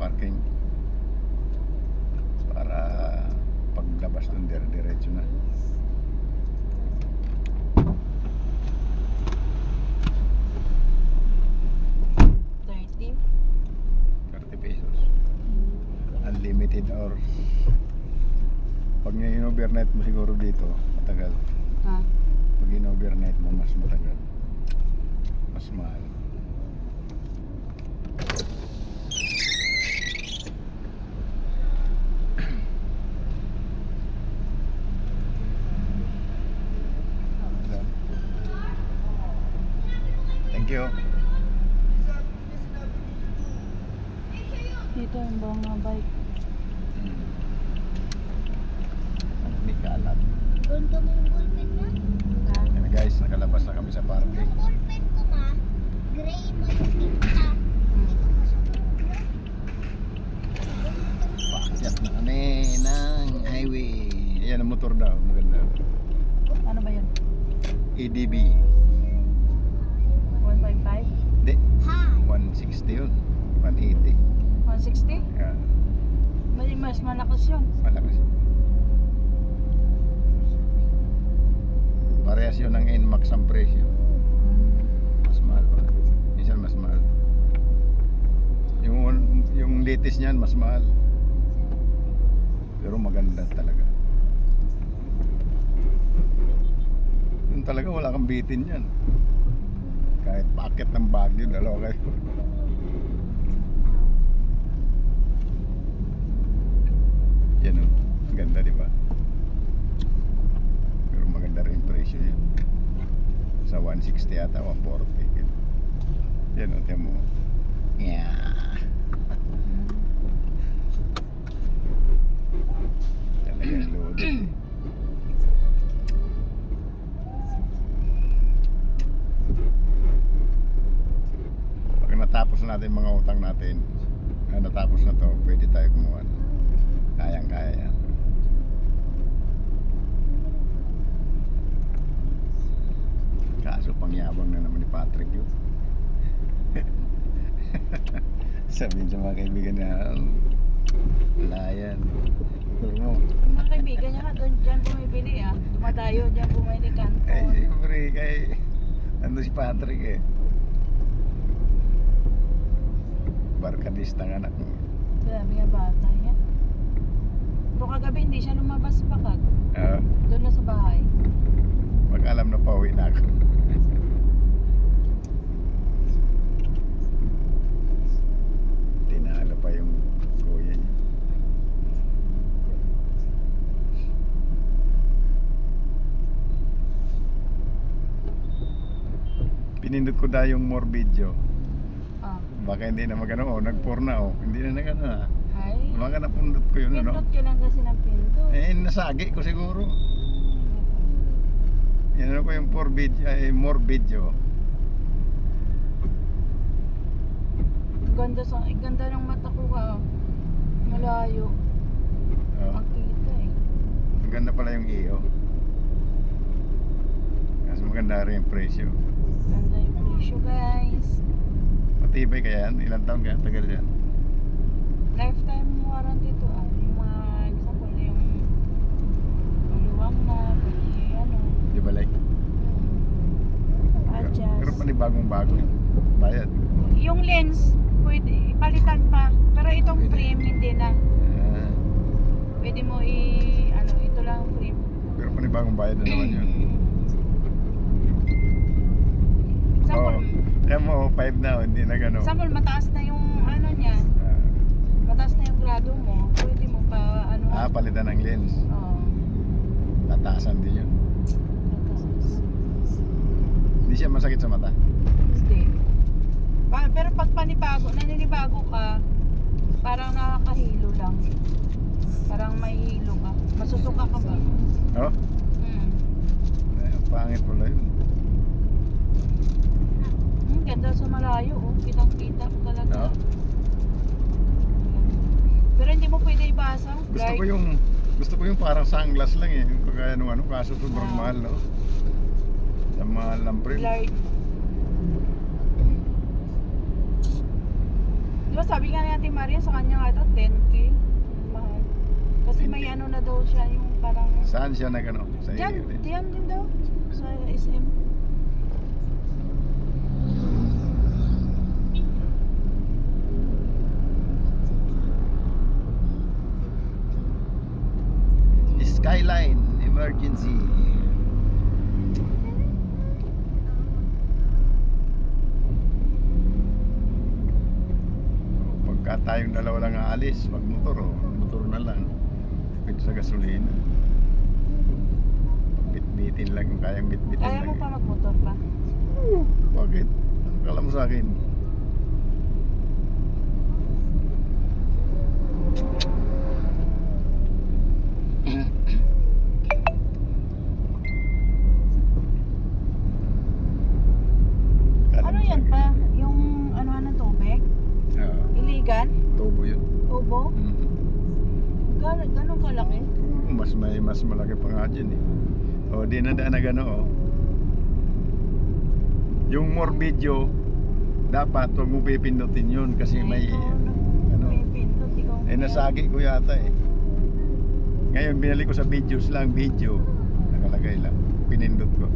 parking para paglabas doon diretso na. ₱30 unlimited or pag in-overnight mo siguro dito matagal. Ha? Pag in-overnight mo mas matagal, mas mahal. Thank you. Dito yung mga bike. May kalat. Doon ka mong ballpen mo? Ha? Yan guys, nakalabas na kami sa parking. Yung ballpen ko ma, gray mo yung tinta. Dito ko sa ballpen. Paakyat na kami ng highway. Yan ang motor daw, maganda. Ano ba yun? ADB. 155? Hindi, Ha? 160 yun. 180. 160? Yan, Mas malakas yun. malakas. Parehas yun ng NMAX ang presyo. Mas mahal pa. Minsan mas mahal. Yung latest niyan mas mahal. Pero maganda talaga. Yun talaga wala kang bitin yan. Kahit packet ng Baguio, dalawa kayo. Yan o, ganda diba? Pero maganda rin yung presyo yan. Sa 160 yata, 140. Yan o, tiyan mo. Yeah. Talagang loaded eh. Pag natapos natin mga utang natin, natapos na to, pwede tayo kumuha. Kayang-kaya yan. Kaso pangyabang na naman ni Patrick yun. Sabihin sa mga kaibigan na wala yan. Pero Mga kaibigan niya nga doon dyan bumibili ah. Dumadayo dyan bumili kanto. siyempre kay ando si Patrick eh. Barkadistang anak mo. Grabe nga bata yan. Pero kagabi hindi siya lumabas pa kag. Doon na sa bahay. Pag alam na pauwi na ako. Tinalo pa yung kuya niya. Pinindot ko na yung more video. Ah. Baka hindi na magano, nag-4 na hindi na nagano na. Ay. Baka napundot ko yun Pindot ka lang kasi ng pindot. nasagi ko siguro. Yan ko yung more video. Ganda ng mata ko ka. Malayo. Makita eh. Maganda pala yung iyo. Kasi maganda rin yung presyo. Ganda yung presyo guys. Matibay kaya yan? Ilang taon kaya? Tagal yan? Lifetime warranty to ah. Yung mga example yung maluwang na, pwede ano. Di ba like? Adjust. Pero panibagong bago yung bayad. Yung lens, pwede palitan pa. Pero itong Pwede. frame hindi na. Ah, Pwede mo ito lang frame. pero panibagong bayad na naman yun. Example, Kaya mo, 5 na, hindi na gano'n. example mataas na yung ano niya. Mataas na yung grado mo. Pwede mo pa ano. Palitan ng lens. Oo. Tataasan din yun. Hindi siya masakit sa mata. Hindi. Pero pag naninibago ka, parang nakakahilo lang. Parang may hilo ka. Masusuka ka ba? Oh? Pangit pala yun. Ganda sa malayo, oh. Kitang-kita mo talaga. No? Pero hindi mo pwede ibasa. Gusto ko yung parang sunglass lang eh. Yung kagaya nung kaso sobrang mahal, no? Sa mahal ng print. Blurred. Di ba ba sabi nga ni Ate Maria sa kanya nga ito, 10K. Mahal. Kasi may ano na daw siya, yung parang... Saan siya nagano? Sa Diyan, iyo. diyan din daw. Sa SM. Skyline emergency. Pagka tayong dalawa lang aalis, pag motor na lang. Pwede sa gasolina. Bitbitin lang kung kayang bitbitin Kaya lang. mo pa magmotor pa? Bakit? Ano kala mo sa akin? Kala Ano mo sa yan akin? pa? Yung ano ng tubig? Oo, Iligan? tubo yun. Tubo? Mhm. Ganun kalaki? Mas malaki pa nga dyan eh. O, di na daan na gano oh. Yung more video, dapat huwag mo pipindutin yun kasi may ano, Pindot, ikaw. nasagi ko yata eh. Ngayon binalik ko sa videos lang, video. Nakalagay lang, pinindot ko.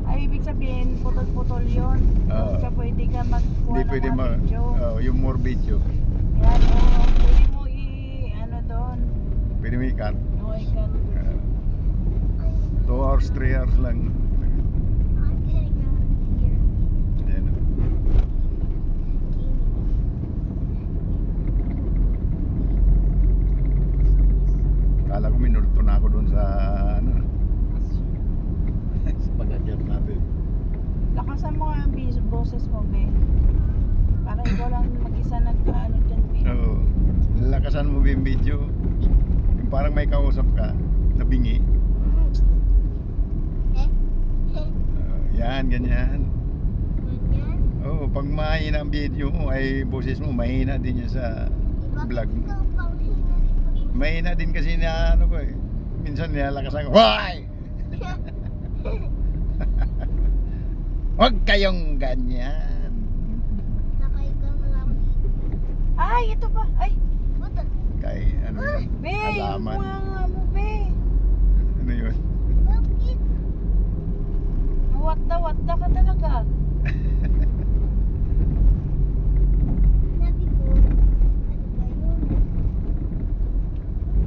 Ay, ibig sabihin, putol-putol yun. Oo. Huwag ka pwede ka magkuha Hindi ng pwede mga video. yung more video. Yan, oo. Pwede mo ano doon. Pwede mo i-cut. Oo, ikan. 2 hours, 3 hours lang. I'm getting out of here. Ayan, oh. Kala ko minulto na ako doon sa ano. Sa pag-akyat natin. Lakasan mo nga ang boses mo, be. Para ikaw lang mag-isa nagkaano dyan, be. Oo. Lakasan mo ba yung video? Yung parang may kausap ka, nabingi. Yan, ganyan. Ganyan. Oo, pag mahina ang video mo, ay boses mo, mahina din yan sa vlog mo. Ikaw pang sinasipag. Mahina din kasi na ano ko eh. Minsan nilalakasan ko, Hoy! Huwag kayong ganyan. Nakaikaw na ako dito. Ay, ito pa. Ay, What the? Kay ano yun? be, yung Halaman. mga mo, be. Ano yun? Bakit? What the ka talaga. Sabi ko, ano ba yun?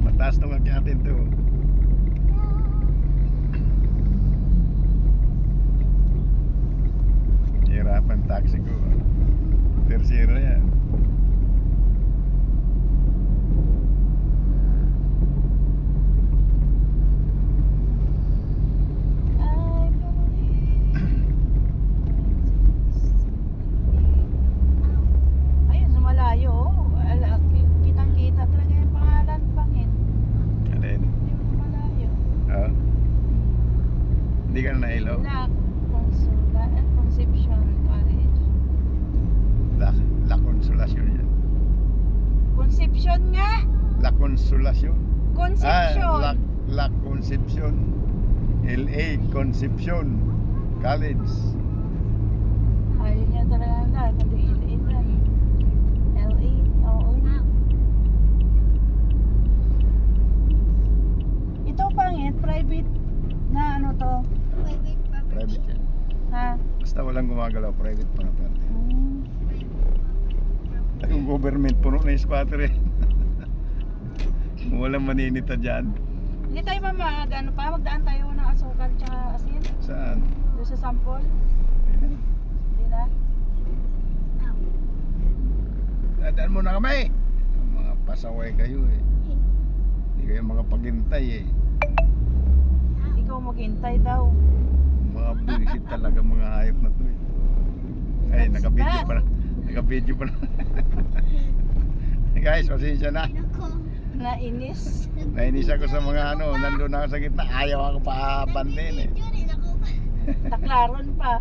Mataas nung akyatin to. Hirapan taxi ko. Tercero yan. I believe. Ayun, sa malayo, oh. Kitang-kita talaga yung pangalan, Pangin. Alin? Yung malayo. Oo. Hindi ka na nailaw? Conception College. La Consolacion yan. Conception nga! La Consolacion. Conception! La Concepcion. LA Concepcion College. Ayaw niya talaga ang lahat. Pati LA yan. LA, oo. Ito Pangit, private na ano to. Private property. Private yan. Ha? Basta walang gumagalaw, private pa na pwede. Hmm. Yung government, puno na yung squatter eh. Walang maninita dyan. Hindi tayo ano pa, magdaan tayo ng asukal tsaka asin. Saan? Doon sa sample. Hindi na. Dadaan mo na kami. Mga pasaway kayo eh. Hindi kayo makapaghintay eh. Ikaw maghintay daw. Mga buwisit talaga mga hayop na to eh. Ay, That's naka-video bad. pa na. Naka-video pa na. Guys, pasensya na. Nako. Nainis. Nainis ako sa mga ano, nandun ako sa gitna. Ayaw ako pa bandin eh. Nabibidyo rin ako. Taklaron pa.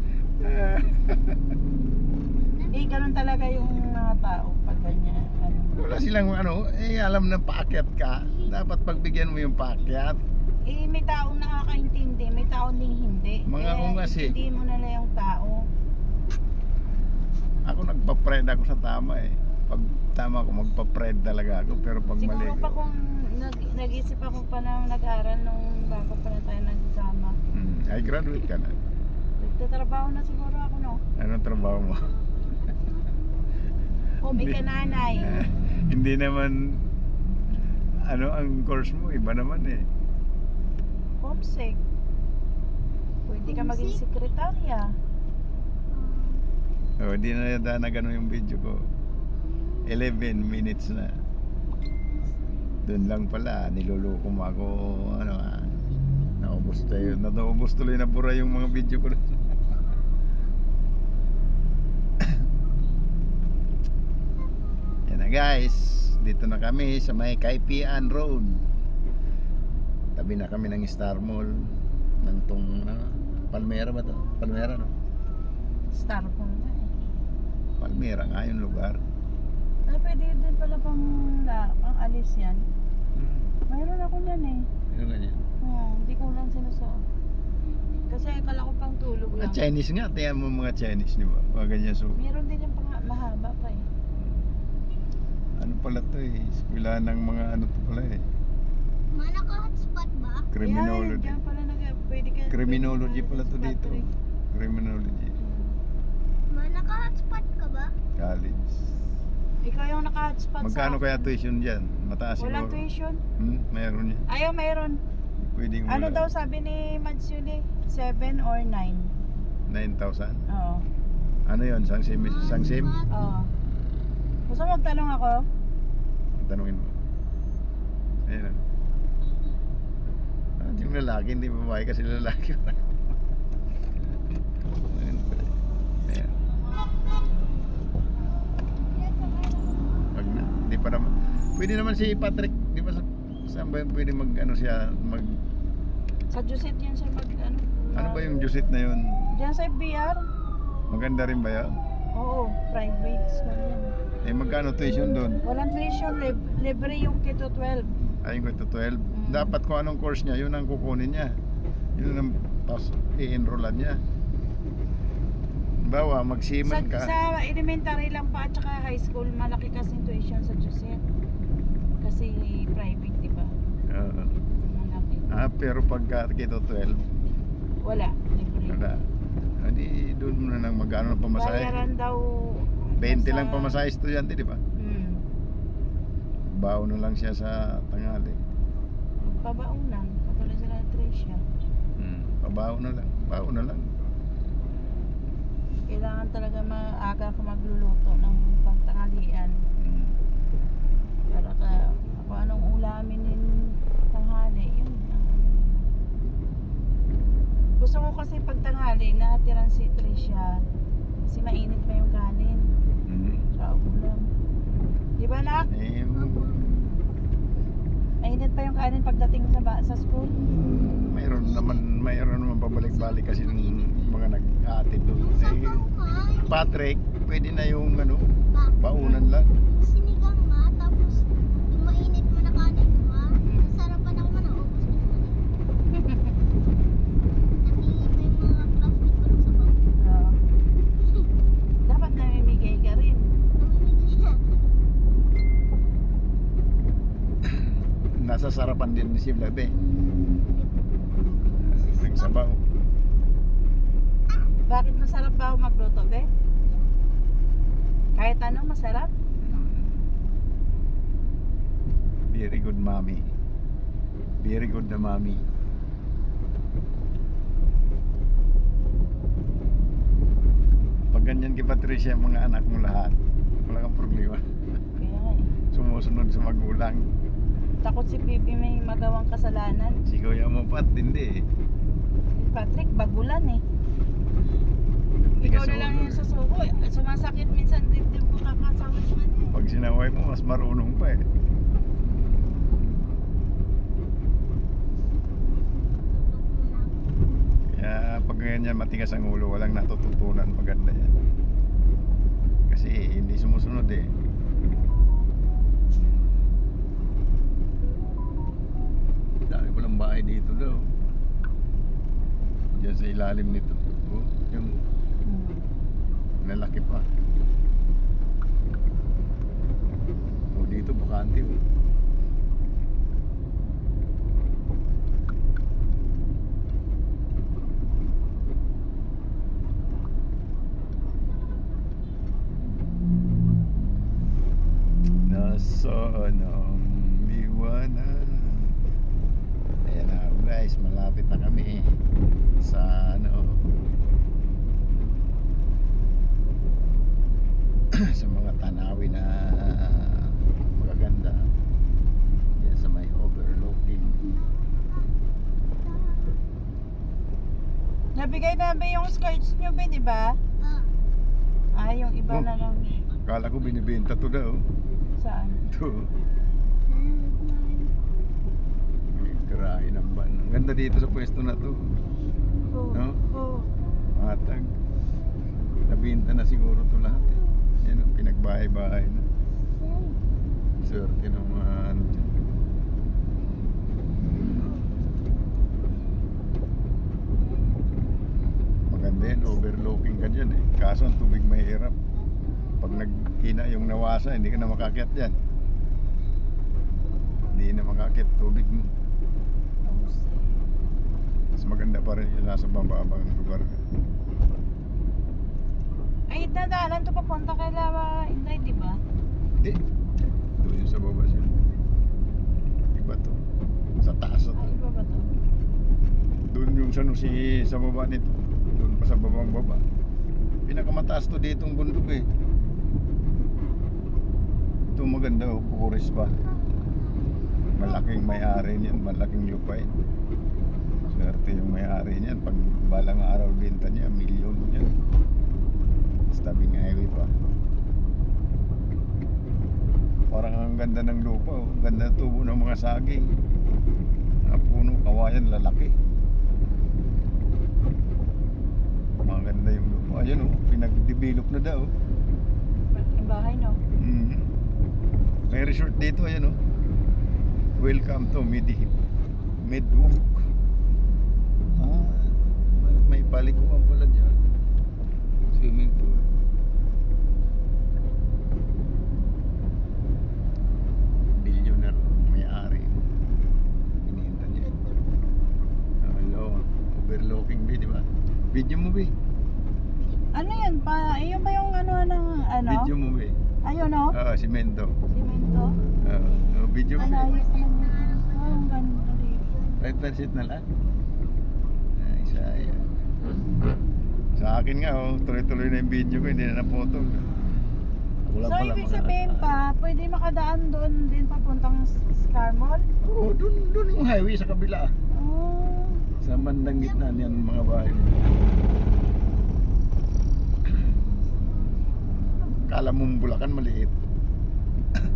Eh, ganun talaga yung mga tao pag ganyan. Ano. Wala silang ano, alam na paakyat ka. Dapat pagbigyan mo yung paakyat. Eh, may taong nakakaintindi, may taong ding hindi. Mga ungas eh. Hindi mo nila yung tao. Ako nagpa-pred ako sa tama eh. Pag tama ko, magpa-pred talaga ako. Pero pag mali Siguro pa ko, kung nag-isip ako pa na nag-aral nung bago pa na tayo nagsama. ay graduate ka na. Nagtatrabaho na siguro ako, no? Anong trabaho mo? Hobby ka nanay. Hindi naman, ano ang course mo, iba naman eh. Homesick. Pwede ka maging sekretarya. Oh, hindi na yata na gano'n yung video ko. 11 minutes na. Doon lang pala, niloloko mo ako, ano naubos tuloy na bura yung mga video ko. Yan na guys, dito na kami sa may Kaipian Road. Tabi na kami ng Star Mall ng Palmera ba to? Palmera no? Star po na eh. Palmera nga yung lugar. Ay, pwede din pala pang alis yan. Mayroon ako niyan eh. Ano ganyan? Hindi ko lang sinusuot. Kasi akala ko pang tulog Mga lang. Chinese nga, tiyan mo mga Chinese, di ba? Mga ganyan so. Meron din yung pang mahaba pa eh. Ano pala to eh? Eskwela ng mga ano to pala eh. Mana ka hotspot ba? Criminology. Yan pala pwede ka. Criminology pwede pala to sa dito. battery. Criminology. Mana ka hotspot ka ba? College. Ikaw yung naka-hotspot Magkano sa kaya tuition dyan? Mataas Walang siguro. tuition. Mayroon yan. Ayaw, mayroon. Pwedeng Ano wala. daw sabi ni Mads yun eh? 7 or 9. 9,000? Oo. Ano yun? Sang sim? Oo. Gusto mo magtanong ako? Tanungin mo. Ayun lang. Yung lalaki, hindi babae kasi lalaki. Ayun pala. Ayan. Wag na. Hindi pa naman. Pwede naman si Patrick. Di ba saan ba yung pwede mag siya mag Sa Joseph yan siya ano ba yung Jusit na yun? Diyan sa BR? Maganda rin ba yan? Oo, private school yan. Eh magkano tuition doon? Walang tuition, libre yung K-12. Ayun ko ito 12. Dapat kung anong course niya, yun ang kukunin niya. Yun ang i-enrollan niya. Bawa, magsiman ka. Sa elementary lang pa at saka high school, malaki kasi tuition sa Joseph. Kasi private, di ba? Oo. Malaki. Pero pagka kito 12, Wala, libre. wala. Hindi doon mo na nang magkano ng pamasahe. Bayaran daw 20 lang pamasahe estudyante, di ba? Baon na lang siya sa tanghali. Pabaon lang, katulad sila na Tricia. Pabaon na lang. Baon na lang. Kailangan talaga maaga ka magluluto ng pangtanghalian. Para kung anong ulamin yung tanghali, yun. Gusto ko kasi pag tanghali, natiran si Tricia. Kasi mainit pa yung kanin. Sa ulam. Di ba, nak? Mainit pa yung kanin pagdating sa school. Mayroon naman pabalik-balik kasi ng mga nag-aatid doon. Patrick, pwede na yung baunan lang. Sinigang nga, tapos yung mainit mo na kanin mo nga. Sarapan ako man, naubos ko naman. Nakikita yung mga classmate ko lang sa bawah. Dapat namimigay ka rin. Namimigay na. Nasa sarapan din si Blabe. Nagsabaw. Bakit masarap ba ako magluto, be? Kahit ano, masarap? Very good mommy. Very good na mommy. Pag ganyan kay Patricia, mga anak mo lahat, wala kang problema. Kaya nga eh. Sumusunod sa magulang. Takot si Bibi may magawang kasalanan. Si Kuya mo Pat, hindi eh. Si Patrick, bagulan eh. Tigas Ikaw na lang ulo yung susuko. Sumasakit minsan dibdib ko kakasama sa kanya. Pag sinaway mo, mas marunong pa eh. Kaya pag ganyan matigas ang ulo, walang natututunan maganda yan. Kasi hindi sumusunod eh. Dami palang bahay dito daw. Diyan sa ilalim nito. Oh, yung Lalaki pa. O dito bakante oh. Nasaan ang liwanag? Ayan na guys, malapit na kami sa ano sa mga tanawin na magaganda. Yan sa may overlooking. Nabigay na ba yung skirts nyo ba, di ba? Ah, yung iba Oh. na lang. Kala ko binibenta to daw. Saan? Ito. May garahe ng van. Ang ganda dito sa pwesto na to. Oh. No? Oh. Matag. Nabinta na siguro to lahat eh. Yan ang pinagbahay-bahay na. Swerte ng mga ano dyan. Maganda yan, overlooking ka dyan eh. Kaso ang tubig mahirap. Pag naghina yung nawasa, hindi ka na makakyat dyan. Hindi na makakyat tubig mo. Mas maganda pa rin yung nasa bababang lugar. Ay, dadaanan to papunta kay Lava Inday, di ba? Hindi. Doon yung sa baba siya. Iba to. Sa taas na to. Ay, iba ba to? Doon yung sa baba nito. Doon pa sa babang baba. Pinakamataas to ditong bundok eh. Ito maganda oh, pukuris pa. Malaking may-ari niyan, malaking lupain. Swerte yung may-ari niyan. Pag balang araw benta niya, milyon niya. Sa tabing highway pa. Parang ang ganda ng lupa oh. Ganda ng tubo ng mga saging. Mga puno, kawayan, lalaki. Maganda yung lupa. Ayan oh, pinag-develop na daw. Yung bahay, no? Mhm. May resort dito, ayan oh. Welcome to Midwalk. Ah, may paliguan pala dyan. Swimming pool. Billionaire may-ari. Iniinta niya. Hello, overlooking B, di ba? Video mo B. Ano yan pa? Ayun ba yung ano ng ano? Video mo B. Ayun, no? Simento. Simento. Video mo B. Ayos naman. Oh, ang ganda dito. Right transit na lang. Ay, sayang. Sa akin nga, oh, tuloy-tuloy na yung video ko, hindi na naputol. Wala So, pala ibig mga- sabihin pa, pwede makadaan doon din papuntang Scar Mall? Oo, doon yung highway sa kabila. Oh. Sa bandang gitna niyan mga bahay. Kala mong Bulacan maliit.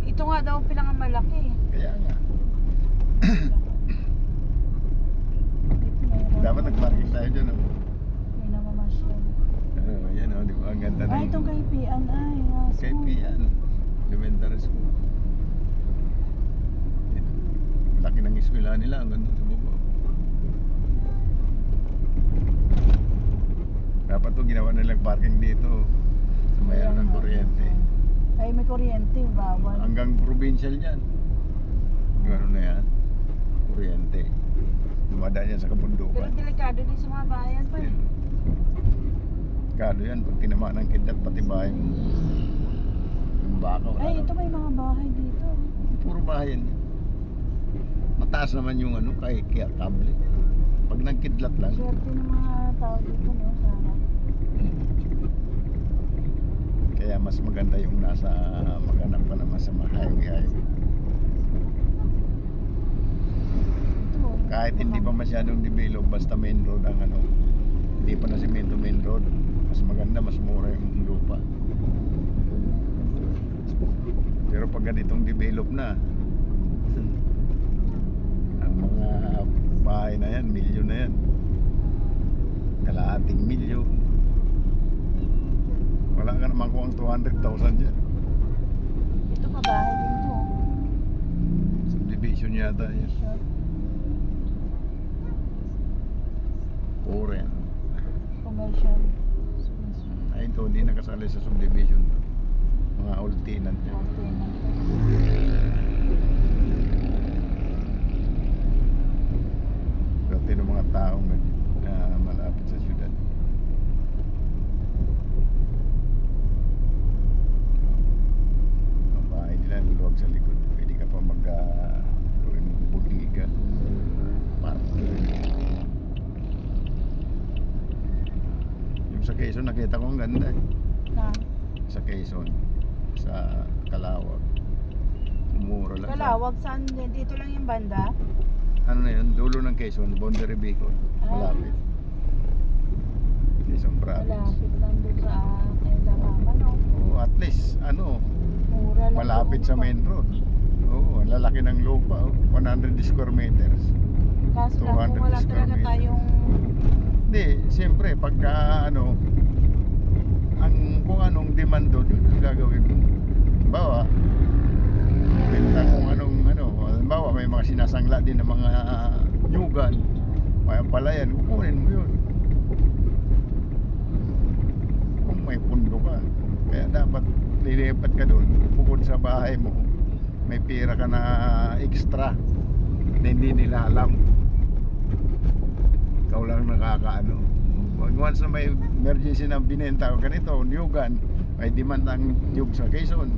Ito nga daw pinakamalaki. Kaya nga. Dapat nag-parking tayo dyan. Oh. May namamasyal. Yan oh, di ba? Ang ganda Ay, itong kaipian ay. Kay Pian. Elementary school. Ito. Laki ng eskwela nila. Ang ganda sa baba. Dapat to ginawa nilang parking dito. Sa mayroon ng kuryente. Ay, may kuryente. Bawal. Hanggang provincial yan. Yung ano na yan. Kuryente. Dumadaan yan sa Pero kabundukan. delikado din sa mga bayan pa. Yan. Kado yan. Pag tinamaan ng kidnap, pati bahay mo. Yung baka. wala Ay, na. ito may mga bahay dito. Puro bahay yan. Mataas naman yung ano, kaya kable. Pag nagkidlat lang. Swerte ng mga tao dito, no? Sana. Kaya mas maganda yung nasa maganap pa naman sa highway. Ito. Kahit hindi pa masyadong develop, basta main road ang ano. Hindi pa na semento main road. Mas maganda, mas mura yung lupa. Pero pag ganitong develop na, ang mga bahay na yan, milyon na yan. Kalahating milyon. Wala ka naman kung ang 200,000 dyan. Ito pa bahay din to. Subdivision yata yan. Sure. Puro yan. Commercial. Ay, dito, hindi nakasali sa subdivision to. Mga old tenant yan. Okay na. Dati ng mga taong malapit sa syudad. Ang bahay nila niluwag sa likod. Pwede ka pa gawin buliga. Parking. Yung sa Quezon nakita ko ang ganda eh. Na. Sa Quezon. Sa Calawag. Mura lang. Kalawag, saan? Dito lang yung banda? Ano na yun? Dulo ng Quezon. Boundary Bicol. Malapit. Quezon Province. Malapit lang doon sa kaya mama, no? Oh, at least ano, Mura lang. malapit sa main road. Oo, ang lalaki ng lupa, oh. 100 square meters. Kaso lang 200 kung wala square talaga meters. tayong Hindi, siyempre pagka ano, kung anong demand doon, yun ang gagawin mo. Halimbawa, benta kung anong ano, halimbawa may mga sinasangla din ng mga nyugan, may palayan, kukunin mo yun. Kung may pundo ka, kaya dapat lilipat ka doon, bukod sa bahay mo, may pera ka na extra na hindi nila alam. Ikaw lang nakakaano. Once na may emergency na binenta o ganito, nyugan, may demand ang nyug sa Quezon,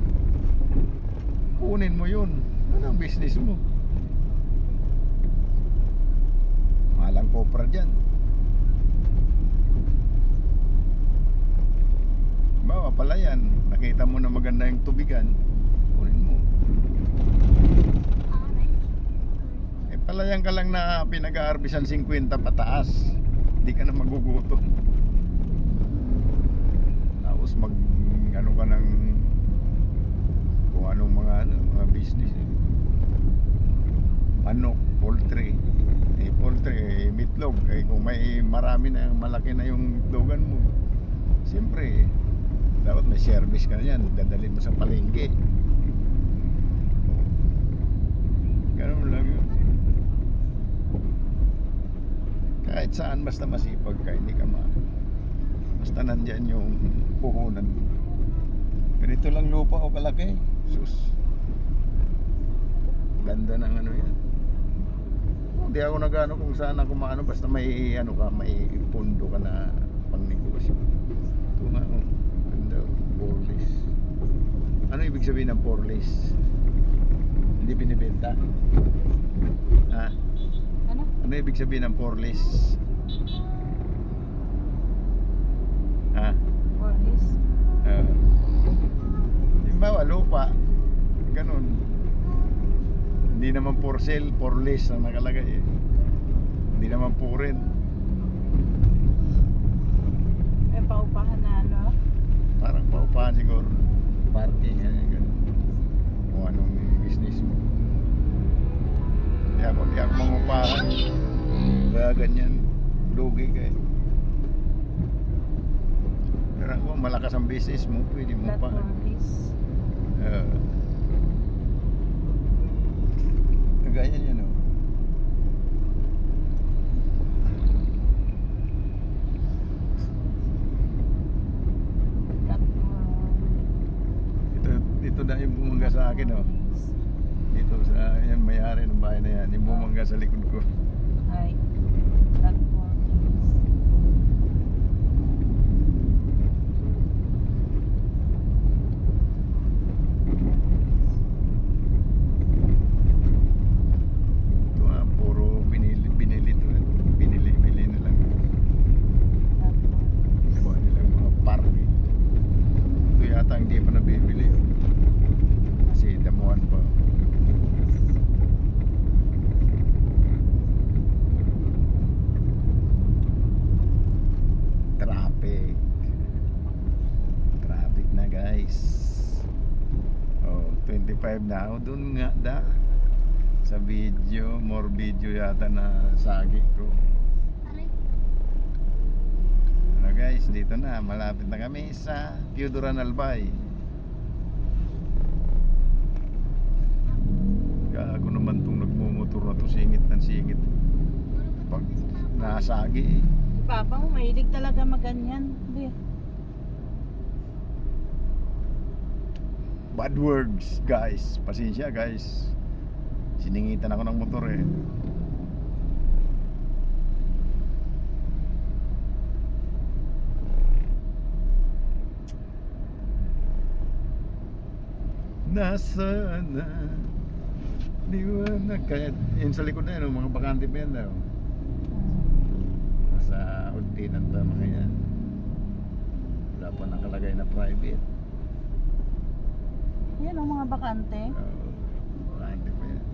kunin mo yun. Ano ang business mo? Malang kopra dyan. Bawa palayan, nakita mo na maganda yung tubigan, kunin mo. Palayan ka lang na pinag-aarbisan 50 pataas, hindi ka na magugutom. Tapos ano ka ng kung anong mga business. Manok, poultry. Poultry, meatloaf. Kung may marami na, malaki na yung itlogan mo, siyempre dapat may service ka na yan, dadalhin mo sa palengke. Ganun lang yun. Kahit saan basta masipag ka, hindi ka basta nandyan yung puhunan. Ganito lang lupa o kalaki. Sus. Ganda ng ano yan. Hindi ako nagano kung saan ako maano, basta may ano ka, may pundo ka na pang negosyo. Ito nga, oh. Ganda, porlis. Ano ibig sabihin ng porlis? Hindi binibenta? Ha? ano? Ano ibig sabihin ng porlis? Ha? Porlis. Halimbawa, lupa. Ganun. Hindi naman for sale, for lease ang nakalagay eh. Hindi naman po rin. May paupahan na ano? Parang paupahan siguro. Parking, ganun. Kung anong business mo. Hindi ako mangupahan. Kaya ganyan. Lugi ka eh. Pero kung malakas ang business mo, pwede mo Flat pa. porlis. Ganyan yun oh. Flat Dito na yung bumangga sa akin oh. Dito sa yan, may-ari ng bahay na yan. Yung bumangga sa likod ko. Ay. Flat porlis. Ito nga, puro binili to eh. Binili na lang. Flat porlis. Gawa nilang mga parking. Ito yata hindi pa nabibili oh. Kasi damuhan pa. Traffic na guys. Oh, 25 na. Oh, dun nga sa video, more video yata na sagi ko. Aray, Ano guys, dito na, malapit na kami sa Piuduran Albay. Gago naman tong nagmumotor na to, singit ng singit. Pag nasagi eh. Si Papa mo, mahilig talaga maganyan. Hindi. Bad words, guys. Pasensya, guys. Siningitan ako ng motor eh. Nasaan na liwanag. Kaya yun sa likod na yun, mga bakante pa yan daw. Nasa ultinan pa mga yan. Wala pa nakalagay na private. Yan ang mga bakante. Bakante pa yan.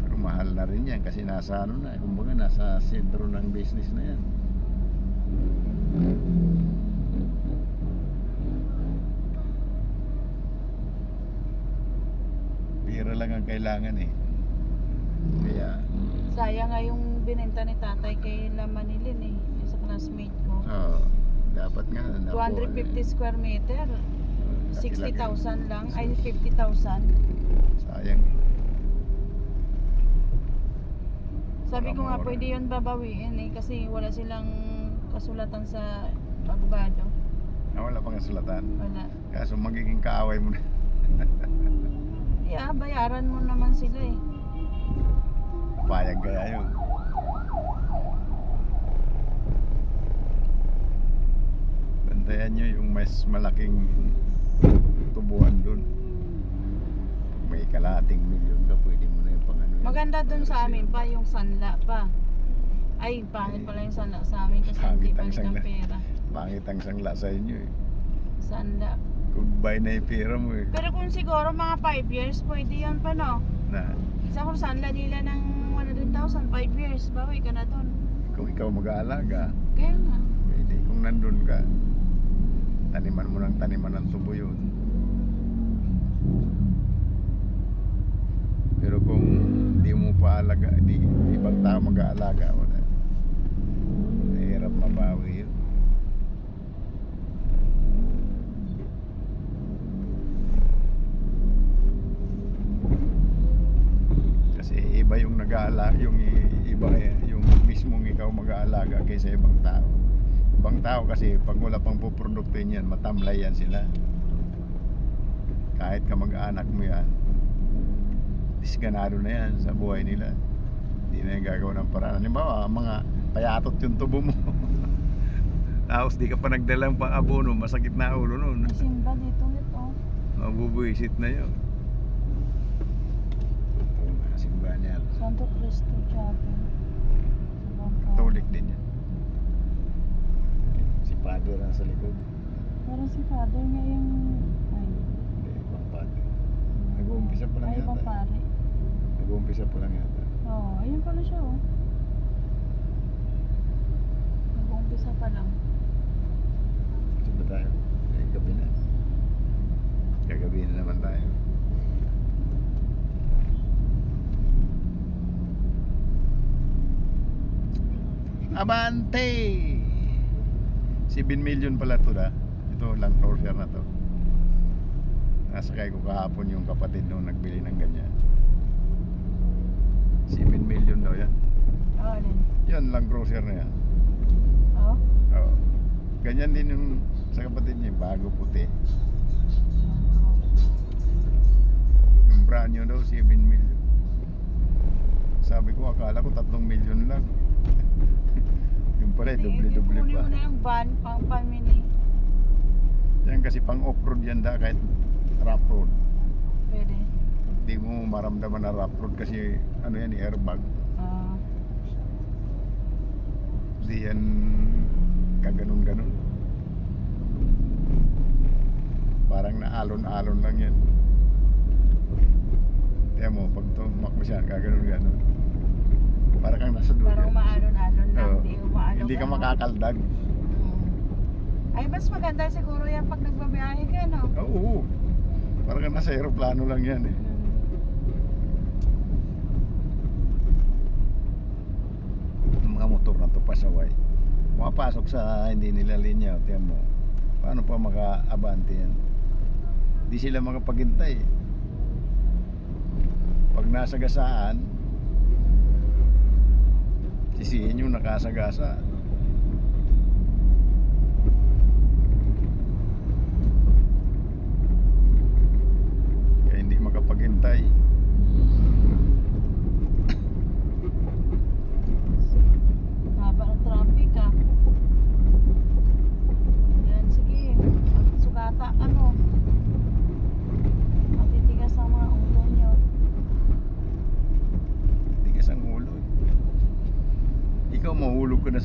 Pero mahal na rin yan kasi nasa ano na, kumbaga nasa sentro ng business na yan. Pira lang ang kailangan eh. Kaya, Sayang nga yung binenta ni tatay kay Lamanilin eh. Yung sa classmate ko. dapat nga. 250 square meter. 60,000 lang. Ay, 50,000. Sayang. Sabi ko nga Mura. pwede yun babawiin eh. Kasi wala silang kasulatan sa abogado. Wala pang kasulatan. Wala. Kaso magiging kaaway mo na. Yeah, bayaran mo naman sila eh. Payag kaya yun. Bantayan nyo yung mas malaking tubuan dun. Pag may kalahating milyon ka, pwede mo na yung pang ano. Maganda dun sa amin pa yung sanla pa. Ay, pangit pala yung sanla sa amin kasi hindi Pangit ang balik ang sanla. pera. Pangit ang sangla sa inyo eh. Sanla. Goodbye na yung pera mo eh. Pero kung siguro mga 5 years, pwede yan pa no? Na, Isa kung sanla nila ng 100,000, 5 years, bawi ka na dun. kung ikaw mag-aalaga, Kaya nga. pwede. Kung nandun ka, taniman mo ng taniman ng tubo yun. Pero kung di mo pa alaga, di ibang tao mag-aalaga, wala. Mahirap mabawi yun. Kasi iba yung nag-aalaga, yung iba yung mismong ikaw mag-aalaga kaysa ibang tao. Ibang tao kasi pag wala pang puproduktin yan, matamlay yan sila. Kahit ka mag-anak mo yan, disganado na yan sa buhay nila. Hindi na yung gagawa ng paraan. Halimbawa, mga payatot yung tubo mo. Tapos di ka pa nagdalang pang abono, masakit na ulo nun. May simba dito nito. Mabubuisit na yun. Oo nga, simbahan yan. Santo Cristo Chapel. Sa Bangka. Katolik din yan. Si Padre lang sa likod. Parang si Father niya yung... Ay, Hindi, ibang Padre. Nag-uumpisa pa lang ay ibang yata. pare. Nag-uumpisa pa lang yata. Oo, ayun pala siya oh. Nag-uumpisa pa lang. Saan ba tayo? Gabi na. Gagabi na naman tayo. Abante! 7 million pala ito da. Ito lang torture na to. Nasakay ko kahapon yung kapatid nung nagbili ng ganyan. 7 million daw yan. Oo, din. Yan lang grocer na yan. Oo. Oo. Ganyan din yung sa kapatid niya, bago puti. Yung brand new daw, 7 million. Sabi ko, akala ko 3 million lang. Yung pala, doble-doble Kunin pa. mo na yung van, pang pamini. Yan kasi pang off-road yan da, kahit rough road. Pwede. Hindi mo maramdaman na rough road kasi ano yan, airbag. Ah, Hindi yan kaganon-ganon. Parang naalon-alon lang yan. Kaya mo, pag tumakbo siya, kaganon-ganon. Parang kang nasa dulo. parang umaalon-alon lang. Oo. Hindi umaalon. Hindi ka makakaldag. Ay, mas maganda siguro yan pag nagbabiyahe ka, no? Oo. Parang kang nasa aeroplano lang yan eh. Yung mga motor na to pasaway. Pumapasok sa hindi nila linya. Tiyan mo. Paano pa maka-abante yan? Hindi sila makapaghintay. Pag nasa gasaan, sisihin yung nakasagasa.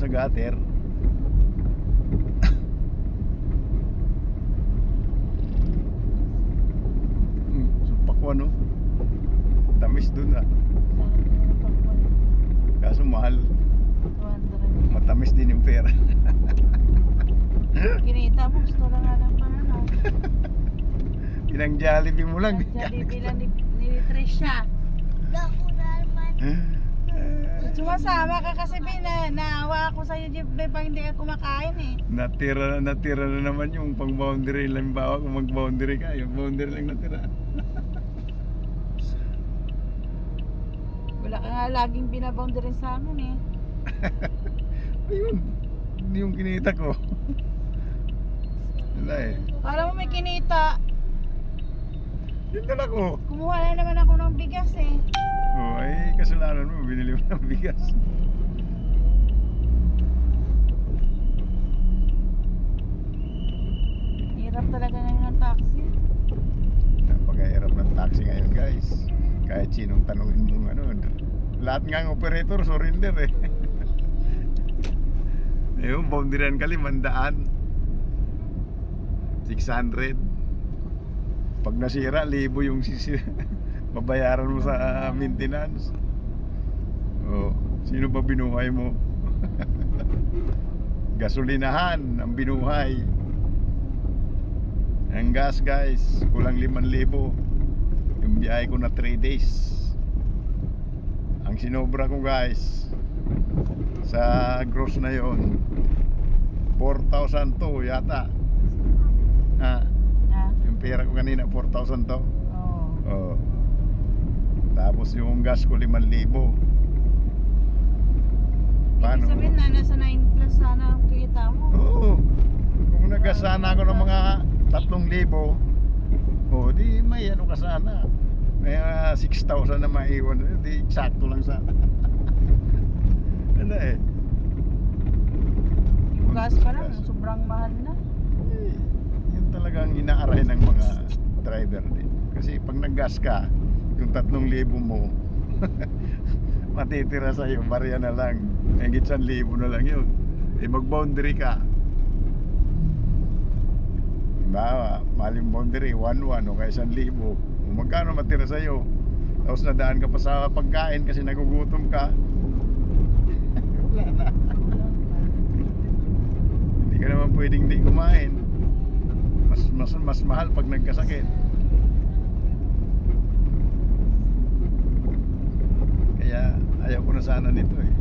sa gutter. Supakwan no. Tamis dun ah. Kaso mahal. 200. Matamis din yung pera. Kinita mo, gusto lang nga lang pang ano. Pinang Jollibee mo lang. Jollibee lang ni Trisha. Ako na naman. Sumasama ka kasi naawa ako sa'yo, Jeff, pag hindi ka kumakain eh. Natira na naman yung pang boundary lang. Bawa kung mag boundary ka, yung boundary lang natira. Wala ka nga laging binaboundary sa amin eh. Ayun, hindi yung kinita ko. Wala eh. Para mo may kinita, Yun dala ko. kumuha na naman ako ng bigas eh. Oh, ay kasalanan mo, binili mo ng bigas. Hirap talaga ngayon ng taxi. Napakahirap ng taxi ngayon guys. Kahit sinong tanungin mo ano, lahat nga ng operator surrender eh. Ayun, boundaryan ka 500. 600. Pag nasira, 1,000 yung babayaran mo sa maintenance. Oh, sino ba binuhay mo? Gasolinahan ang binuhay. Ang gas guys, kulang 5,000. Yung biyahe ko na 3 days. Ang sinobra ko guys sa gross na yon 4,000 to yata. Ha? Yung pera ko kanina 4,000 to. Oo. Oh. Tapos yung gas ko 5,000. Ibig sabihin na nasa 9 plus sana ang kita mo. Oo. Kung nagasana ako ng mga 3,000, oh, di may ano ka sana. May 6,000 na maiwan. Di eksakto lang sana. Ano eh. Yung gas pa lang, sobrang mahal na. Eh, yun talagang inaaray ng mga driver din. Kasi pag nag-gas ka, yung 3,000 mo, matitira sa'yo, barya na lang. Higit 1,000 na lang yun. Eh mag-boundary ka. Diba, mahal yung boundary, 1,100 o kaya 1,000. Kung magkano matira sa'yo, tapos nadaan ka pa sa pagkain kasi nagugutom ka, wala na. Hindi ka naman pwedeng di kumain. Mas mahal pag nagkasakit. Kaya ayaw ko na sana nito eh.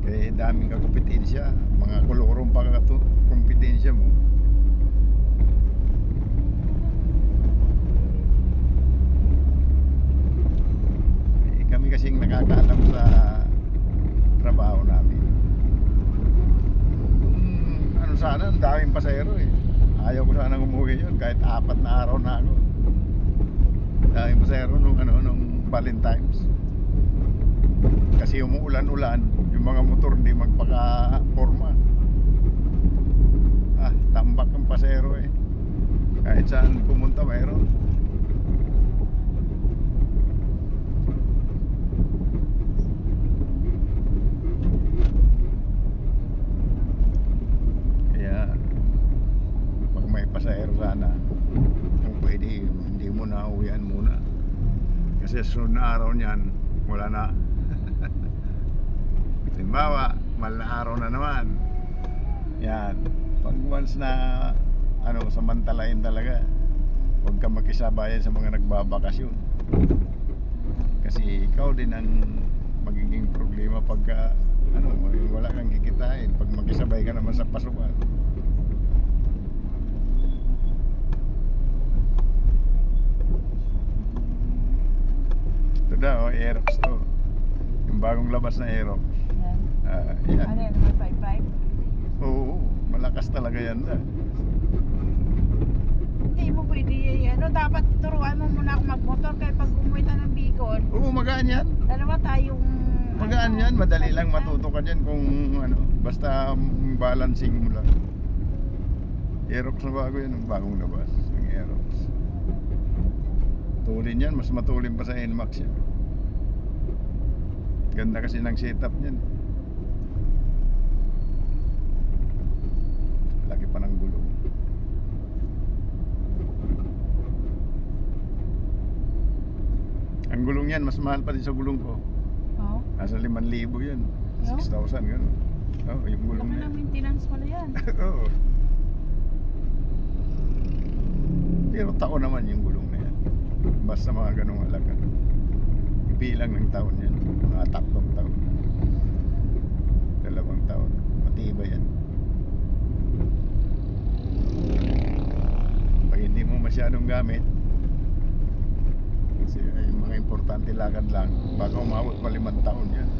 Kaya daming kakompetensya. Mga kolorong pa kompetensya mo. Eh, kami kasing nakakaalam sa trabaho namin. Ano sana, ang daming pasahero eh. Ayaw ko sana umuwi yun kahit 4 na araw na ako. Daming pasahero nung Valentine's. Kasi umuulan-ulan, yung mga motor hindi magpaka-forma. Tambak ang pasahero eh. Kahit saan pumunta mayroon. Kaya pag may pasahero sana, kung pwede hindi mo na uwian muna. Kasi sunod na araw niyan, wala na. Halimbawa, mahal na araw na naman. Yan. Pag once na samantalain talaga, huwag ka makisabayan sa mga nagbabakasyon. Kasi ikaw din ang magiging problema pagka wala kang kikitain pag makisabay ka naman sa pasukan. Ito daw, Aerox to. Yung bagong labas na Aerox. Yan. Yan. Ano yan, may 5.5? Oo, malakas talaga yan na. Hindi mo pwede, dapat turuan mo muna ako magmotor kaya pag umuwi tayo ng Bicol, Oo, magaan yan. dalawa tayong Magaan yan, madali lang matuto ka dyan kung basta balancing mo lang. Aerox na bago yan, ang bagong labas. Ang Aerox. Tulin yan, mas matulin pa sa NMAX yan. Ganda kasi ng setup niyan. yan, mas mahal pa din sa gulong ko. Oh. Nasa 5,000 yun. No? 6,000 gano'n. Oh, yung gulong Laki na ng yan. maintenance pala yan. Oo. Pero taon naman yung gulong na yan. Basta mga ganong halaga. Bilang ng taon yan. Mga 3 taon. 2 taon. Matibay yan. Pag hindi mo masyadong gamit, kasi yung mga importante lakad lang, baka umabot pa 5 taon yan.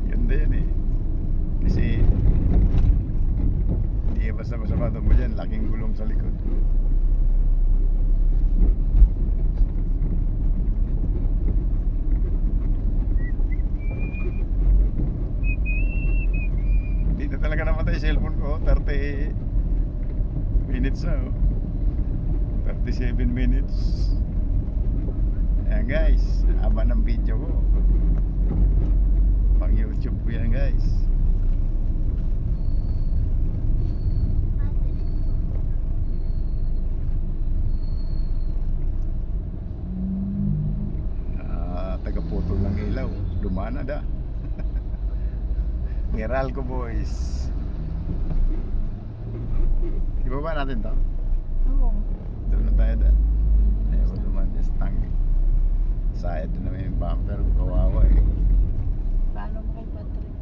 Ganda yan eh. Kasi hindi basta-basta pato mo dyan, laking gulong sa likod. Hindi na talaga namatay yung cellphone ko, 30 minutes na oh. 37 minutes. Ayan guys, haba ng video ko. Pang YouTube ko yan guys. Tagaputol ng ilaw, dumana da. Meralco boys. Ibaba natin to. Oo. Doon na tayo da. Ayaw duman yung stangi. Sayad na naman yung bumper, kawawa eh. Paano mo kay Patrick?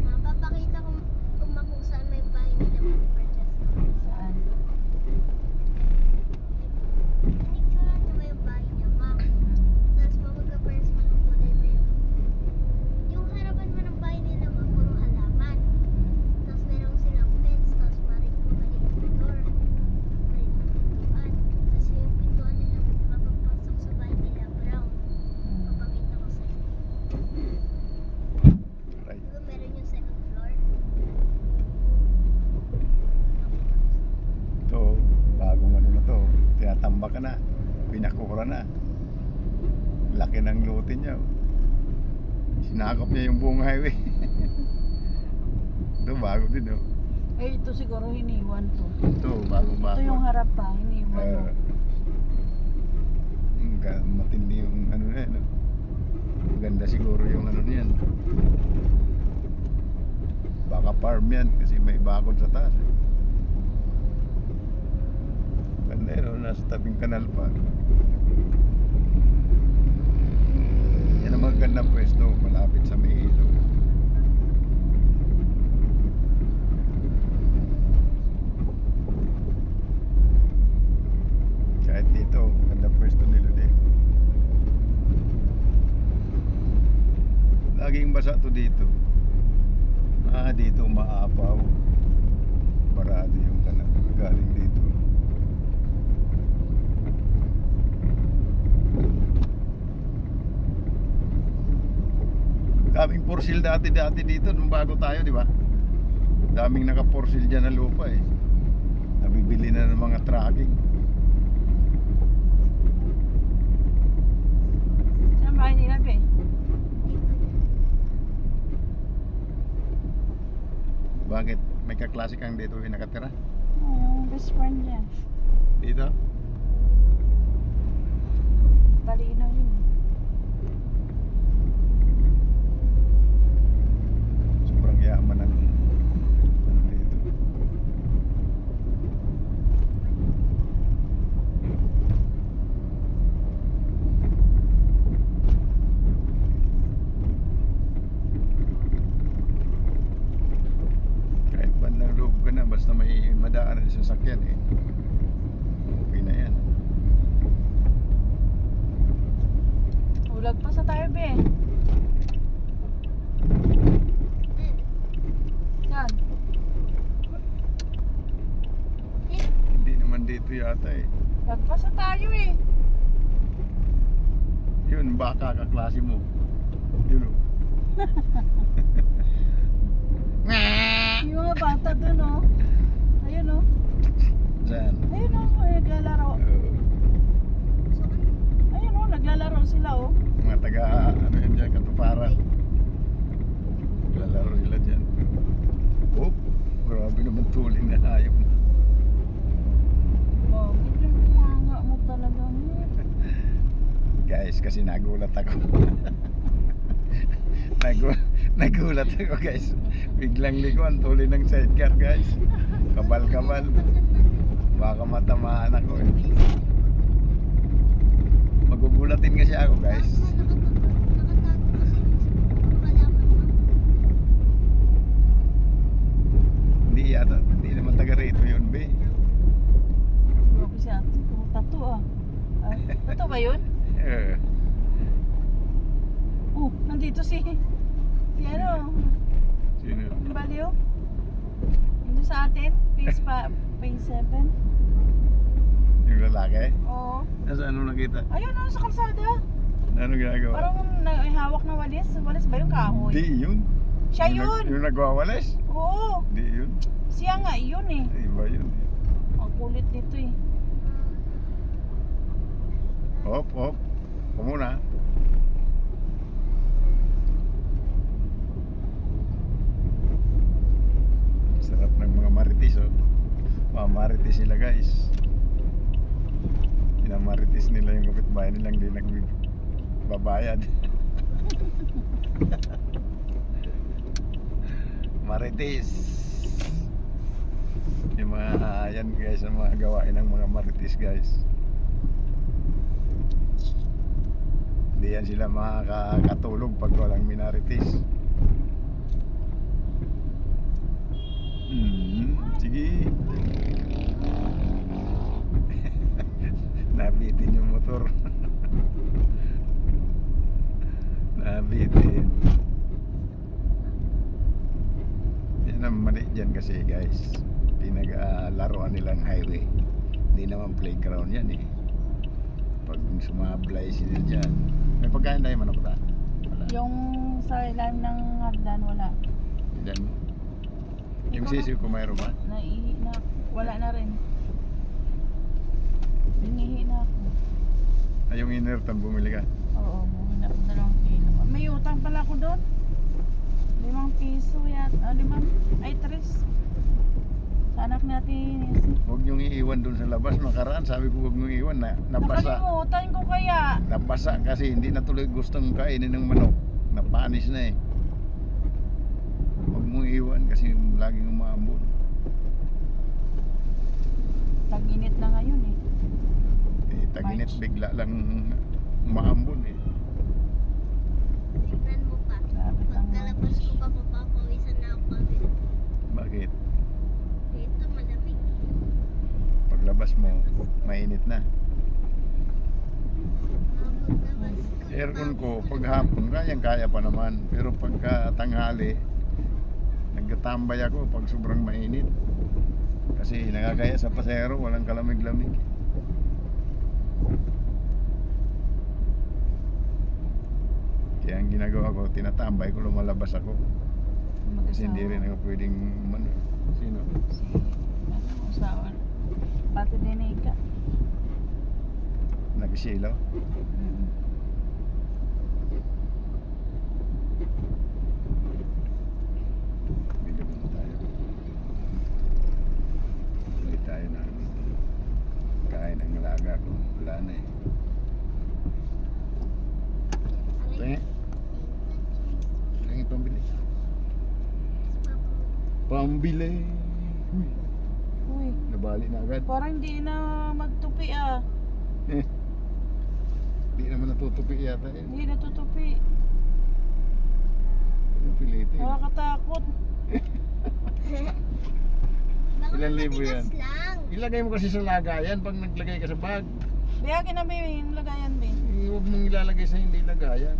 Mapapakita ko kung saan may bahay nila mag-purchase ko. Saan? Pinicturean niyo ba yung bahay niya, ma? Tapos mamagka-first mo ng kulay mo yung harapan mo ng bahay nila, ma, puro halaman. Tapos meron silang fence, tapos maliit na door. Maliit na pintuan. Kasi yung pintuan nila mapapasok sa bahay nila, brown. Papakita ko sa'yo. Right. Diba meron yung second floor? Ito, bagong ano na to. Tinatambak ka na. Pinakura na. Laki ng lote niya. Oh. Sinakop niya yung buong highway. Ito, bago din oh. Eh, ito siguro hiniwan to. Ito, bagong bago. Ito yung harap pa, hiniwan mo. Matindi yung ano na yan. Oh. Maganda siguro yung ano niyan. Baka farm yan kasi may bakod sa taas. Eh. Ganda yun, oh, nasa tabing kanal pa. Yan ang magandang pwesto, malapit sa may ilog. Kahit dito, magandang pwesto nila dito. Laging basa to dito. Dito maapaw. Barado yung kanal galing dito. Daming porsil dati dito nung bago tayo, di ba? Daming naka-porsil dyan na lupa eh. Nabibili na ng mga trucking. Saan bahay nila, Be? Bakit? May kaklase kang dito yung nakatira? Oh, yung best friend niya. Dito? Talino yun. Sobrang yaman ng ano dito. Kahit bandang loob ka na, basta may madaanan sa sasakyan eh. Okay na yan. Ulag pa sa tayo, Be. Saan? Hindi naman dito yata eh. Lagpas sa tayo eh. Yun, baka kaklase mo. Yun o. Yung mga bata dun, oh. Ayun, oh. Saan? Ayun, oh. Ay, naglalaro. Ayun, oh. Naglalaro sila, oh. Mga taga, ano yan dyan, katuparan. Grabe naman tuloy na hayop na. Bakit yung kumanga mo talaga mo? Guys, kasi nagulat ako. Nagulat ako guys. Biglang likuan tuloy ng sidecar guys. Kabal-kabal. Baka matamaan ako eh. Magugulatin kasi ako guys. Hindi yata, hindi naman taga rito yun be. Grabe si ate, puro tattoo ah. Ay, tattoo ba yun? Eh, Oh, nandito si ano, Sino? yung baliw. Yung sa atin, phase 7. Yung lalaki? Oo. Nasa ano nakita? Ayun, ano sa kalsada. Ano ginagawa? Parang hawak na walis. Walis ba yung kahoy? Di yun. Siya yun. Yung nagwawalis? Oo. Di yun. Siya nga yun eh. Iba yun. Ang kulit nito eh. Hop, hop. Kumuna. Sarap ng mga marites oh. Mga marites sila guys. Pinamarites nila yung kapitbahay nilang di nagbabayad. Marites. Yung mga yan guys, ang mga gawain ng mga marites guys. Hindi yan sila makakatulog pag walang minarites. Sige. Nabitin yung motor. Nabitin. Yan ang mali dyan kasi guys. Pinag-laruan nilang highway. Hindi naman playground yan eh. Pag sumablay sila dyan. May pagkain tayo manok ta? Wala. Yung sa ilalim ng hagdan, wala. Dyan mo. Yung Ikaw sisiw ko mayroon ba? Wala na rin. Hinihi na ako. Ay, yung inertan bumili ka? Oo, bumili ako 2 kilo. May utang pala ako doon. 5 piso yata. 5, ay 3. Sa anak natin. Huwag niyong iiwan dun sa labas. Nakaraan, sabi ko huwag niyong iiwan na nabasa. Nakalimutan ko kaya. Nabasa kasi hindi na tuloy gustong kainin ng manok. Napanis na eh. Huwag mong iiwan kasi laging umaambon. Tag-init na ngayon eh. Eh, taginit March. bigla lang umaambon eh. Tignan mo pa. Lapit ang Pagkalabas ko pa, papapawisan na ako kami. Bakit? Dito malamig. Paglabas mo, mainit na. Paglabas ko. Aircon ko, pag hapon, kaya pa naman. Pero pagka tanghali, nagtatambay ako pag sobrang mainit. Kasi nakakaya sa pasero, walang kalamig-lamig. Kaya ang ginagawa ko, tinatambay ko, lumalabas ako. Kasi hindi rin ako pwedeng sino? Si, ano, usawa. Pati dinika. Nagsilaw. Bili muna tayo. Bili tayo ng kain ng alaga ko. Wala na eh. Tingin. Tingin pambili. Pambili. Uy, Uy, nabali na agad. parang hindi na magtupi ah. Hindi naman natutupi yata eh. Hindi natutupi. Ano pilitin? Nakakatakot. Baka Ilan libo matigas yan? lang. Ilagay mo kasi sa lagayan pag naglagay ka sa bag. Kaya kinabi yung lagayan din. Huwag mong ilalagay sa hindi lagayan.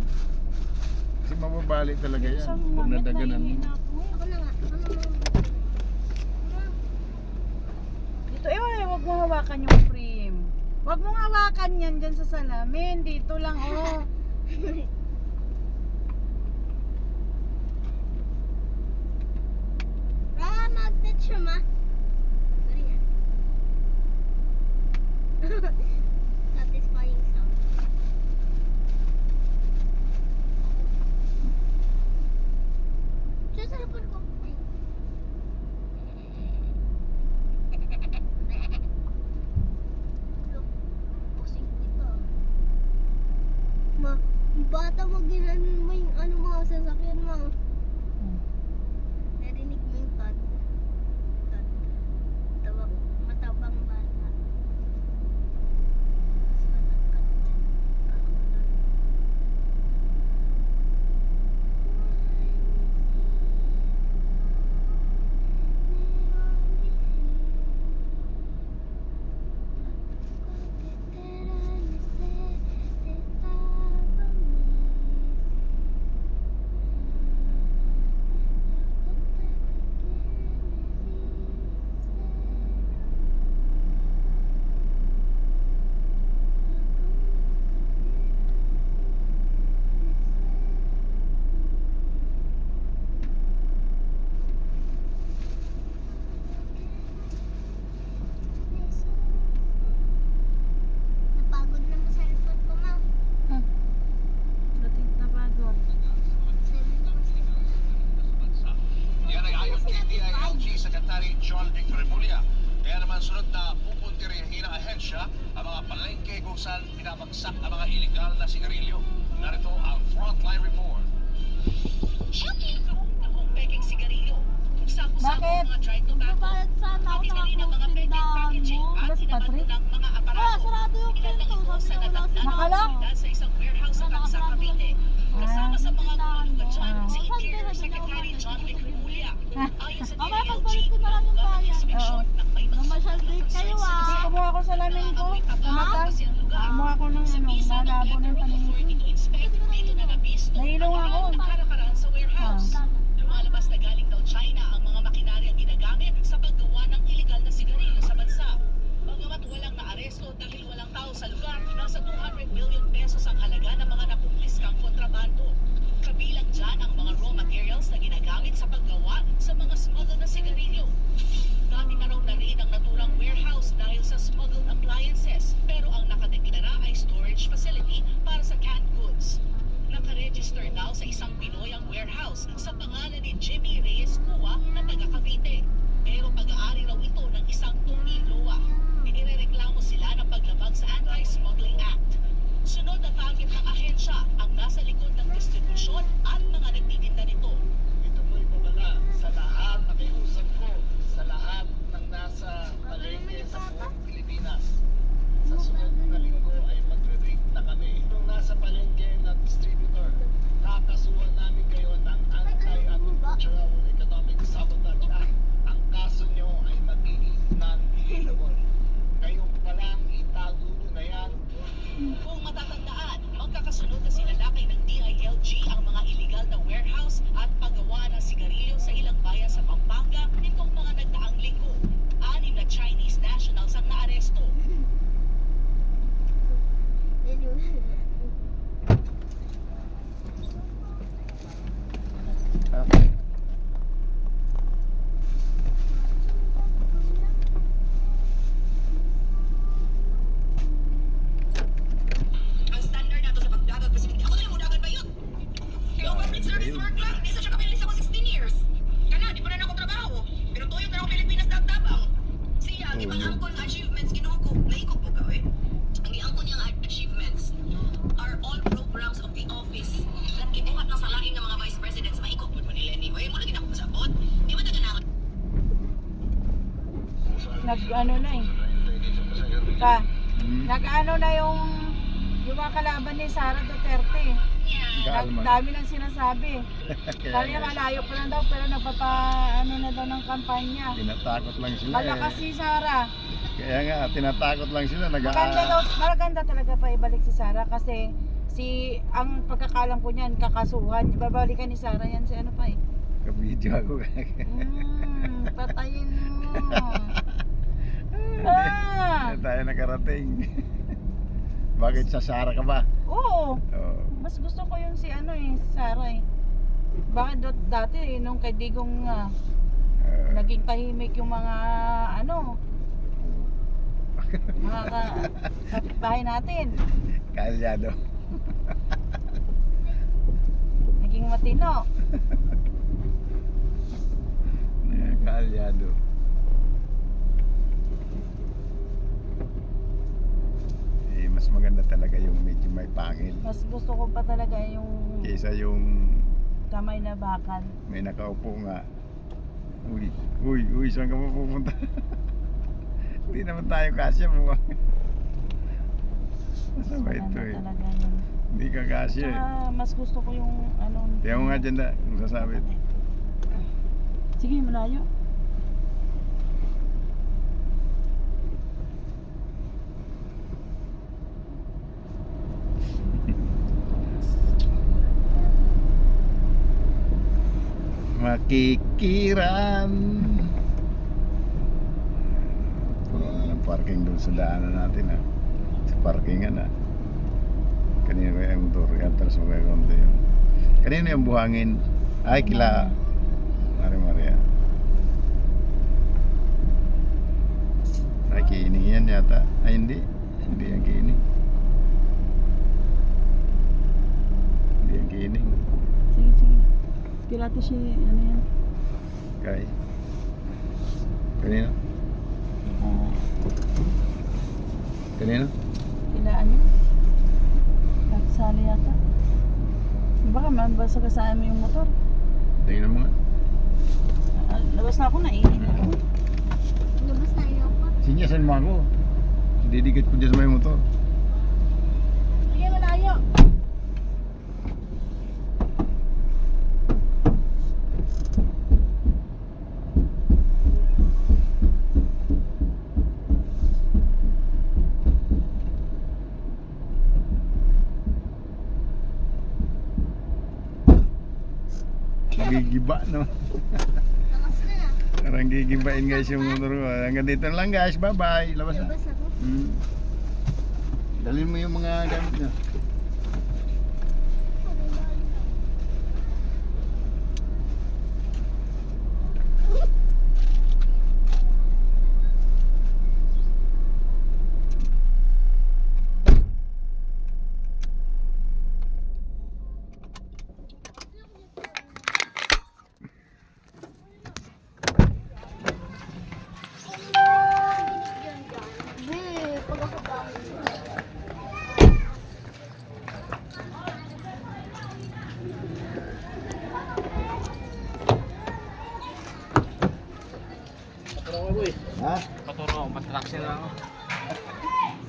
Kasi mababali talaga yan. Isang Pag mamit na nadaganan mo. hihi na ako eh. Ako na nga. Ano mo? Dito eh, wag mo hawakan yung frame. Wag mo hawakan yan dyan sa salamin. Dito lang oh. Magnet siya ma. Sorry yan. Satisfying sound. Siya sa hapon ko. bata mo, ginanon mo yung ano mga sasakyan mo. Narinig mo yung tad. Tad. Tawag, matabang bata. Mas matangkad. Napagod na mo sa cellphone ko, ma. Dating na bago. 7%. Yan ay ayon kay DILG Secretary John Vic Remulla. Kaya naman sunod na pupuntirihin ng ahensya ang mga palengke kung saan pinabagsak ang mga iligal na sigarilyo. Narito ang Frontline Report. Shocking! Tahong peking sigarilyo. Sako-sako Bakit? mga dried tobacco. Babayad sana ako Pati sa na rin ang mga closing peking down packaging mo. at Ano si sinabando Patrick? ng mga Wala, aparato. sarado yung Ilan lang pinto. ito Sabi sa na wala natatnan sila. Nakalang? dahil sa isang warehouse sa Bansa Cavite. Kasama sa mga kumulugan dyan Ah. si Interior Secretary John Vic Remulla. Ayon sa Mamaya DILG, pagpalit ko na lang yung gagawin bayan. inspeksyon ng may mga Namasyal break kayo, Hindi, ah. kumuha ko sa lamin ko. Tumata. Kumuha ko ng ano, malabo ng paningin ko. Nahilong ako. Nagkarakaraan sa warehouse. Lumalabas na galing daw China ang mga makinarya ginagamit sa paggawa ng iligal na sigarilyo sa bansa. Bagamat walang naaresto dahil walang tao sa lugar, nasa 200 million pesos ang halaga ng mga napupliskang kontrabando. Kabilang dyan ang mga raw materials na ginagamit sa paggawa sa mga smuggled na sigarilyo. Dati na raw na rin ang naturang warehouse dahil sa smuggled appliances, pero ang nakadeklara ay storage facility para sa canned goods. Nakaregister daw sa isang Pinoy ang warehouse sa pangalan ni Jimmy Reyes Cua na taga Cavite. Pero pag-aari raw ito ng isang Tony Loa. Irereklamo sila ng paglabag sa Anti-Smuggling Act. Sunod na target ng ahensya ang nasa likod ng distribusyon at mga nagtitinda nito. Ito po'y babala sa lahat na kaiusap ko, sa lahat ng nasa palengke sa buong Pilipinas. Sa sunod na linggo ay magre-rate na kami. Itong nasa palengke na distributor, kakasuhan namin kayo ng Anti-Agricultural Economic Sabotage Act. Ang kaso nyo ay magiging non-dealable. Ngayong palang itago nyo na yan. Kung matatandaan, magkakasunod na silalakay ng DILG ang mga iligal na warehouse at paggawa ng sigarilyo sa ilang bayan sa Pampanga nitong mga nagdaang linggo. 6 na Chinese nationals ang naaresto. Okay. Ang standard nato sa pagdagat kasi ako na mo dagat ba yun? Kaya public service work lang, di sa siya kapilis ako 16 years. Kana, di pa na ako trabaho. Pero tuyo ka ako Pilipinas tabang. Siya, di ba Tuyo. angkon achievements kinuha ko, naikot po ka eh. Ang iangkon niyang achievements are all programs of the office. Lang gibuhat na sa laing ng mga vice presidents, maikot po ni Lenny. Oy, mo lagi na ako masabot. Di ba taga na Nag-ano na eh. Pa, Hmm. nag-ano na yung mga kalaban ni Sara Duterte. Kalma. Dami lang sinasabi. Sabi niya malayo pa lang daw pero nagpapa-ano na daw ng kampanya. Tinatakot lang sila Malakas si Sara. Kaya nga, tinatakot lang sila. Maganda talaga pa ibalik si Sara kasi ang pagkakalam ko niyan, kakasuhan. Babalikan ni Sara yan si ano pa eh. Ka-video ako. Patayin mo. Ah! Hindi tayo nakarating. Bakit sa Sara ka ba? Oo. Oo. Mas gusto ko yung si ano eh, si Sara eh. Bakit dati eh, nung kay Digong naging tahimik yung mga ano, mga kapitbahay natin. Kalyado. Naging matino. Kalyado. mas maganda talaga yung medyo may pangil. Mas gusto ko pa talaga yung Kaysa yung kamay na bakal. may nakaupo nga. Uy, saan ka mapupunta? Hindi naman tayo kasya mo. Masama ito Maganda eh. talaga yun. Hindi ka kasya eh. Tsaka mas gusto ko yung ano. Kaya mo nga dyan na, kung sasabit. Sige, malayo. Makikiran. Puno na ng parking doon sa daanan natin ha. Sa parkingan ha. Kanina ko yung motor yan, tapos magkakonto yun. Kanina yung buhangin. Ay, kila Maria. Ay, kiining yan yata. Ay, hindi. Hindi yan kiining. Hindi yan kiining. Sige, sige. Pirate si ano yan. Kay. Kanina? Kanina? Kila ano? Nagsali yata. Baka mabasa-gasaan mo yung motor. Tingnan mo nga. Labas na ako, nainit ako. Labas na yun ako. Sinyasan mo ako. Didikit ko dyan sa may motor. Sige, malayo. Magigiba, no? Lakas na na. Parang gigibain guys yung motor ko. Hanggang dito na lang guys. Bye-bye. Labas na. Labas ako. Dalhin mo yung mga gamit nyo. Pag ako ba? Ha? Paturo ako, patraction lang ako.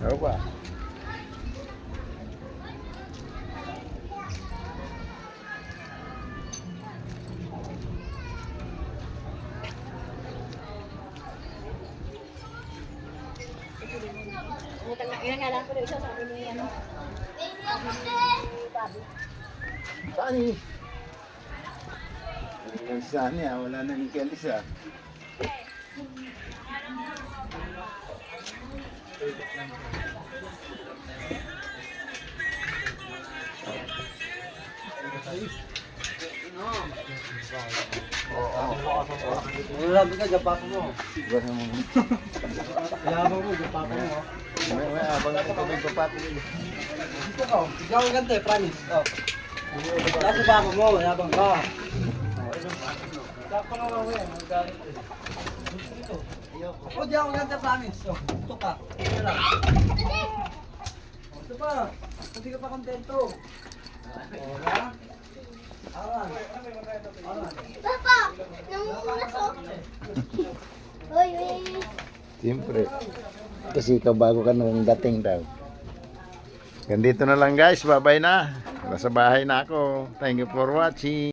Ano ba? Saan eh? Ang saan niya, wala na yung kalisa. Grabe ka, gapak mo. Basta mo. Yabang mo, gapak mo. May abang ko tubig ko pati. Dito ka, ikaw ang gante, promise. Oh. Nasa bako mo, yabang ka. Dapat nga ako yan, magalit eh. Dito. O, di ako gante, promise. Oh, ito ka. Ito lang. Ito pa. Hindi ka pa kontento. O, ha? Awan. Awan. Papa! Nangungulas ako. Uy. Siyempre. Kasi ikaw bago ka nang dating daw. Ganito na lang guys. Bye-bye na. Nasa bahay na ako. Thank you for watching.